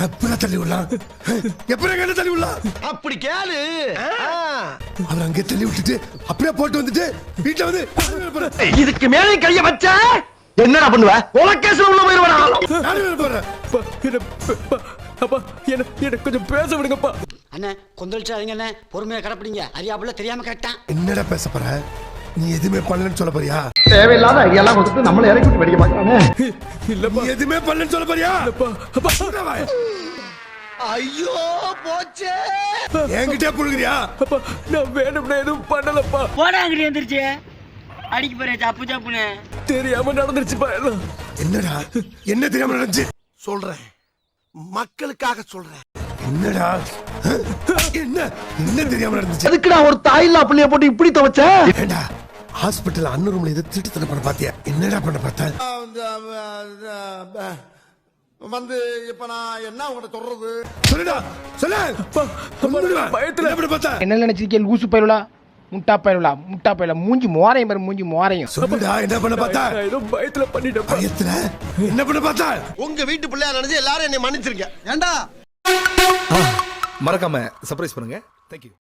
எப்படா தள்ளி விடலாம்? எப்படா கேட்ட தள்ளி விடலாம்? அப்படி கேளு. அவர் அங்கே தள்ளி விட்டுட்டு அப்படியே போட்டு வந்துட்டு வீட்டுல வந்து இதுக்கு மேலே கைய வச்ச என்னடா பண்ணுவ? உலகேஸ்ல உள்ள போயிருவா. அப்பா என்ன கொஞ்சம் பேச விடுங்கப்பா. அண்ணே கொந்தளிச்சாதீங்க அண்ணே, பொறுமையா கடப்பிடிங்க. அறியாப்புல தெரியாம கரெக்டா. என்னடா பேச போற? நீ எதுவுமே பண்ணலன்னு சொல்ல போறியா? தேவையில்லாத ஐடியாலாம் கொடுத்து நம்மள இறக்கி விட்டு படிக்க மாட்டானே. இல்லப்பா, நீ எதுவுமே பண்ணலன்னு சொல்ல போறியா? அப்பா ஐயோ போச்சே. என்கிட்ட புடுங்கறியா? அப்பா நான் வேணும்னே எதுவும் பண்ணலப்பா. போடா அங்கடி வந்துருச்சு. அடிக்க போறே சாப்பு சாப்புன்னு. தெரியாம நடந்துருச்சுப்பா எல்லாம். என்னடா என்ன தெரியாம நடந்துச்சு? சொல்றேன், மக்களுக்காக சொல்றேன். என்னடா என்ன என்ன தெரியாம நடந்துச்சு? எதுக்குடா ஒரு தாயில்லா புள்ளைய போட்டு இப்படி துவைச்ச? ஏண்டா ஹாஸ்பிடல் அண்ணன் ரூம்ல இதை திருட்டுத்தனை பண்ண பாத்தியா? என்னடா பண்ண பார்த்தா? வந்து இப்ப நான் என்ன உங்கள்ட்ட சொல்றது? சொல்லுடா சொல்லு. பயத்துல எப்படி பார்த்தா? என்ன நினைச்சிருக்கேன் லூசு பயலுலா, முட்டா பயலுலா, மூஞ்சி மோரையும் பாரு, மூஞ்சி மோரையும். சொல்லுடா என்ன பண்ண பார்த்தா? ஏதோ பயத்துல பண்ணிட்டேன். பயத்துல என்ன பண்ண பார்த்தா? உங்க வீட்டு பிள்ளையா நினைச்சு எல்லாரும் என்னை மன்னிச்சிருக்கேன். ஏண்டா மறக்காம சர்ப்ரைஸ் பண்ணுங்க. தேங்க்யூ.